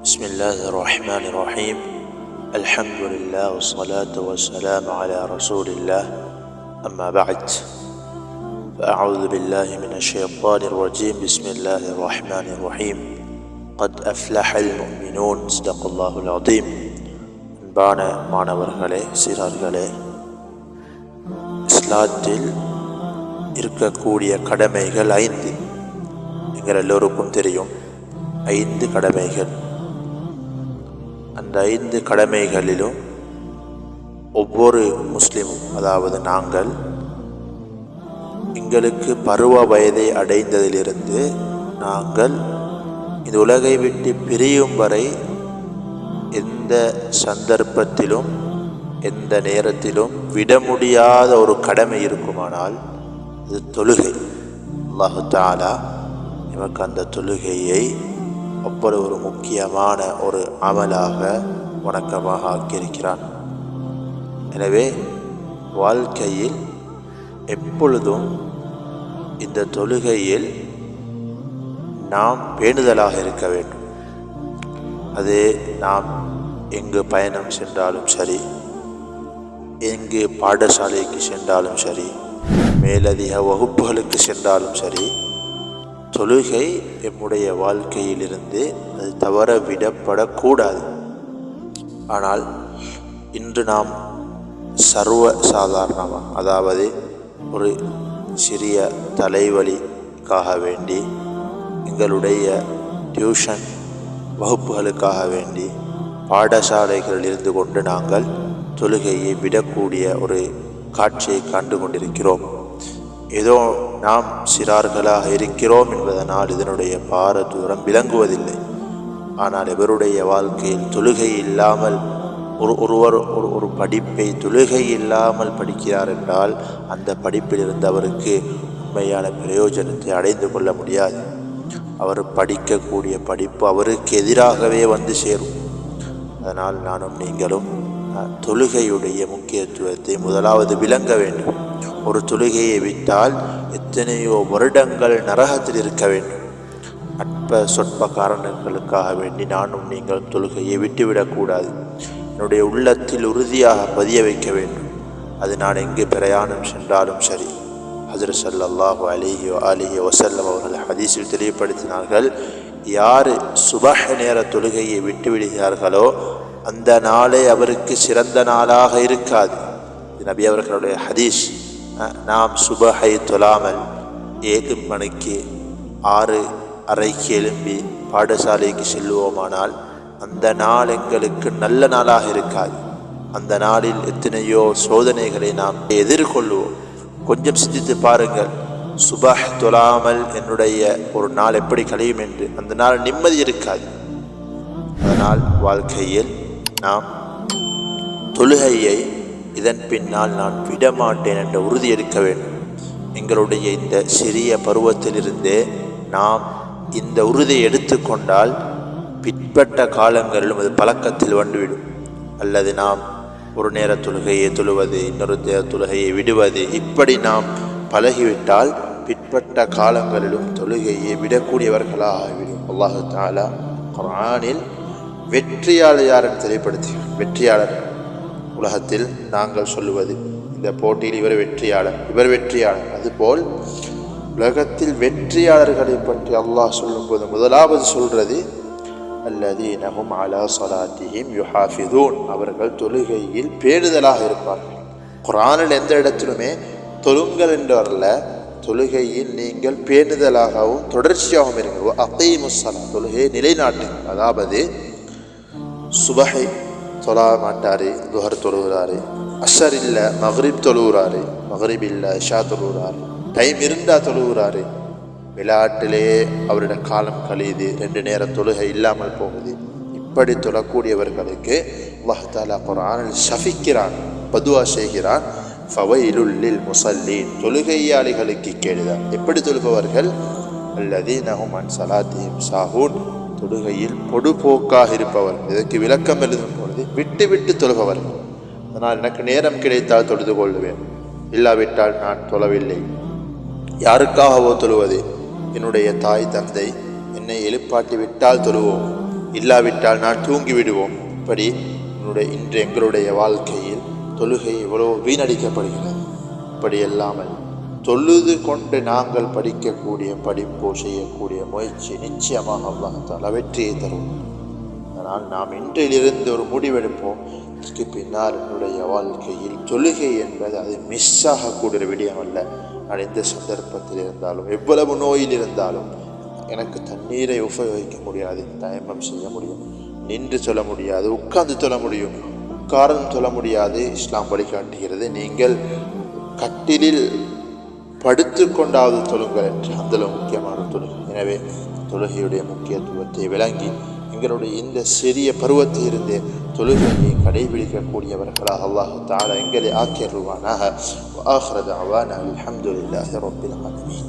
بسم الله الرحمن الرحيم. الحمد لله والصلاة والسلام على رسول الله. أما بعد، فأعوذ بالله من الشيطان الرجيم. بسم الله الرحمن الرحيم. قد أفلح المؤمنون. صدق الله العظيم. அன்பான மாணவர்களே, சிறார்களே, இஸ்லாத்தில் இருக்கக்கூடிய கடமைகள் 5. எங்கள் எல்லோருக்கும் தெரியும், 5 கடமைகள். அந்த 5 கடமைகளிலும் ஒவ்வொரு முஸ்லிமும், அதாவது நாங்கள், எங்களுக்கு பருவ வயதை அடைந்ததிலிருந்து நாங்கள் இந்த உலகை விட்டு பிரியும் வரை எந்த சந்தர்ப்பத்திலும் எந்த நேரத்திலும் விட முடியாத ஒரு கடமை இருக்குமானால் அது தொழுகை. அல்லாஹு தஆலா நமக்கு அந்த தொழுகையை அவ்வளவு ஒரு முக்கியமான ஒரு அமலாக, வணக்கமாக ஆக்கியிருக்கிறான். எனவே வாழ்க்கையில் எப்பொழுதும் இந்த தொழுகையில் நாம் பேணுதலாக இருக்க வேண்டும். அது நாம் எங்கு பயணம் சென்றாலும் சரி, எங்கு பாடசாலைக்கு சென்றாலும் சரி, மேலதிக வகுப்புகளுக்கு சென்றாலும் சரி, தொழுகை நம்முடைய வாழ்க்கையிலிருந்து அது தவற விடப்படக்கூடாது. ஆனால் இன்று நாம் சர்வ சாதாரணமாக, அதாவது ஒரு சிறிய தலைவலிக்காக வேண்டி, எங்களுடைய டியூஷன் வகுப்புகளுக்காக வேண்டி பாடசாலைகளில் இருந்து கொண்டு நாங்கள் தொழுகையை விடக்கூடிய ஒரு காட்சியை கண்டு கொண்டிருக்கிறோம். ஏதோ நாம் சிறார்களாக இருக்கிறோம் என்பதனால் இதனுடைய பாரதூரம் விளங்குவதில்லை. ஆனால் இவருடைய வாழ்க்கையில் தொழுகை இல்லாமல் ஒருவர் ஒரு படிப்பை தொழுகை இல்லாமல் படிக்கிறார் என்றால் அந்த படிப்பிலிருந்து அவருக்கு உண்மையான பிரயோஜனத்தை அடைந்து கொள்ள முடியாது. அவர் படிக்கக்கூடிய படிப்பு அவருக்கு எதிராகவே வந்து சேரும். அதனால் நானும் நீங்களும் தொழுகையுடைய முக்கியத்துவத்தை முதலாவது விளங்க வேண்டும். ஒரு தொழுகையை விட்டால் எத்தனையோ வருடங்கள் நரகத்தில் இருக்க வேண்டும். அற்ப சொற்ப காரணங்களுக்காக வேண்டி நானும் நீங்கள் தொழுகையை விட்டுவிடக்கூடாது. என்னுடைய உள்ளத்தில் உறுதியாக பதிய வைக்க வேண்டும். அது நான் எங்கு பிரயாணம் சென்றாலும் சரி. ஹஜ்ரத் ஸல்லல்லாஹு அலைஹி வஸல்லம் அவர்கள் ஹதீஸில் தெளிவுபடுத்தினார்கள், யார் சுபஹ் நேர தொழுகையை விட்டுவிடுகிறார்களோ அந்த நாளே அவருக்கு சிறந்த நாளாக இருக்காது. நபி அவர்களுடைய ஹதீஸ். நாம் சுபஹை தொழாமல் 7 மணிக்கு 6:30 எழும்பி பாடசாலைக்கு செல்வோமானால் அந்த நாள் எங்களுக்கு நல்ல நாளாக இருக்காது. அந்த நாளில் எத்தனையோ சோதனைகளை நாம் எதிர்கொள்வோம். கொஞ்சம் சிந்தித்து பாருங்கள், சுபஹ் தொழாமல் என்னுடைய ஒரு நாள் எப்படி கழியும் என்று. அந்த நாள் நிம்மதி இருக்காது. அதனால் வாழ்க்கையில் நாம் தொழுகையை இதன் பின்னால் நான் விடமாட்டேன் என்ற உறுதி எடுக்க வேண்டும். எங்களுடைய இந்த சிறிய பருவத்திலிருந்தே நாம் இந்த உறுதியை எடுத்துக்கொண்டால் பிற்பட்ட காலங்களிலும் அது பழக்கத்தில் வந்துவிடும். அல்லது நாம் ஒரு நேர தொழுகையை தொழுவது, இன்னொரு நேர தொழுகையை விடுவது, இப்படி நாம் பழகிவிட்டால் பிற்பட்ட காலங்களிலும் தொழுகையை விடக்கூடியவர்களாக ஆகிவிடும். அல்லாஹு தஆலா குர்ஆனில் வெற்றியாளர் யாரென்று தெளிவுபடுத்துகிறார். வெற்றியாளர் உலகத்தில் நாங்கள் சொல்லுவது, இந்த போட்டியில் இவர் வெற்றியாளர். அதுபோல் உலகத்தில் வெற்றியாளர்களை பற்றி அல்லாஹ் சொல்லும்போது முதலாவது சொல்றது அல்லதீன ஹும் அலா ஸலாத்திஹிம் யுஹாஃபிதூன். அவர்கள் தொழுகையில் பேணுதலாக இருப்பார்கள். குர்ஆனில் எந்த இடத்திலுமே தொழுங்கள் என்று வரல, தொழுகையில் நீங்கள் பேணுதலாகவும் தொடர்ச்சியாகவும் இருங்கள். அகீமுஸ் ஸலாத், தொழுகையை நிலைநாட்டுங்கள். அதாவது சுபஹை தொழ மாட்டாரு, துஹர் தொழுகிறாரு, அஷர் இல்லை மக்ரிப் தொழுகிறாரு, மக்ரிப் இல்லை இஷா தொழுகிறாரு, டைம் இருந்தால் தொழுகிறாரு, விளையாட்டிலே அவருடைய காலம் கழியுது, 2 நேர தொழுகை இல்லாமல் போகுது. இப்படி தொழக்கூடியவர்களுக்கு அல்லாஹ் தஆலா குர்ஆனில் ஷஃபிக்கிறான், பதுவா செய்கிறான். ஃபவைலுல் லில் முஸல்லீன், தொழுகையாளிகளுக்கு கேடுதான். எப்படி தொழுபவர்கள்? அல்லதீன ஹும் அன் ஸலாத்திஹிம் சாஹூன், தொழுகையில் பொடுபோக்காக இருப்பவர்கள். இதற்கு விளக்கம் எழுதும் பொழுது விட்டு தொழுபவர்கள். அதனால் எனக்கு நேரம் கிடைத்தால் தொழுது கொள்வேன், இல்லாவிட்டால் நான் தொழவில்லை. யாருக்காகவோ தொழுவது? என்னுடைய தாய் தந்தை என்னை எழுப்பாட்டி விட்டால் தொழுவோம். இல்லாவிட்டால் நான் தூங்கி விடுவோம். இப்படி இன்று எங்களுடைய வாழ்க்கையில் தொழுகை எவ்வளோ வீணடிக்கப்படுகிறது. இப்படி இல்லாமல் தொழுது கொண்டு நாங்கள் படிக்கக்கூடிய படிப்போ செய்யக்கூடிய முயற்சி நிச்சயமாக அல்லாஹ் தஆலா வெற்றியை தரும். அதனால் நாம் இன்றிலிருந்து ஒரு முடிவெடுப்போம். இதற்கு பின்னால் என்னுடைய வாழ்க்கையில் தொழுகை என்பது அது மிஸ் ஆகக்கூடிய விடயம் அல்ல. நான் எந்த சந்தர்ப்பத்தில் இருந்தாலும் எவ்வளவு நோயில் இருந்தாலும் எனக்கு தண்ணீரை உபயோகிக்க முடியாது, தயமம் செய்ய முடியும், நின்று சொல்ல முடியாது, உட்கார்ந்து சொல்ல முடியும், உட்கார்ந்து சொல்ல முடியாது. இஸ்லாம் வழிகாட்டுகிறது நீங்கள் கட்டிலில் படுத்து கொண்டாவது தொழுங்கள் என்று. அந்த முக்கியமான தொழுகை. எனவே தொழுகையுடைய முக்கியத்துவத்தை விளங்கி எங்களுடைய இந்த சிறிய பருவத்தில் இருந்து தொழுகையை கடைபிடிக்கக்கூடியவர்களாக அல்லாஹ் தஆலா எங்களை ஆக்கியருவானாக. வஆகிரு தஅவானா அல்ஹம்துலில்லாஹி ரப்பில் ஆலமீன்.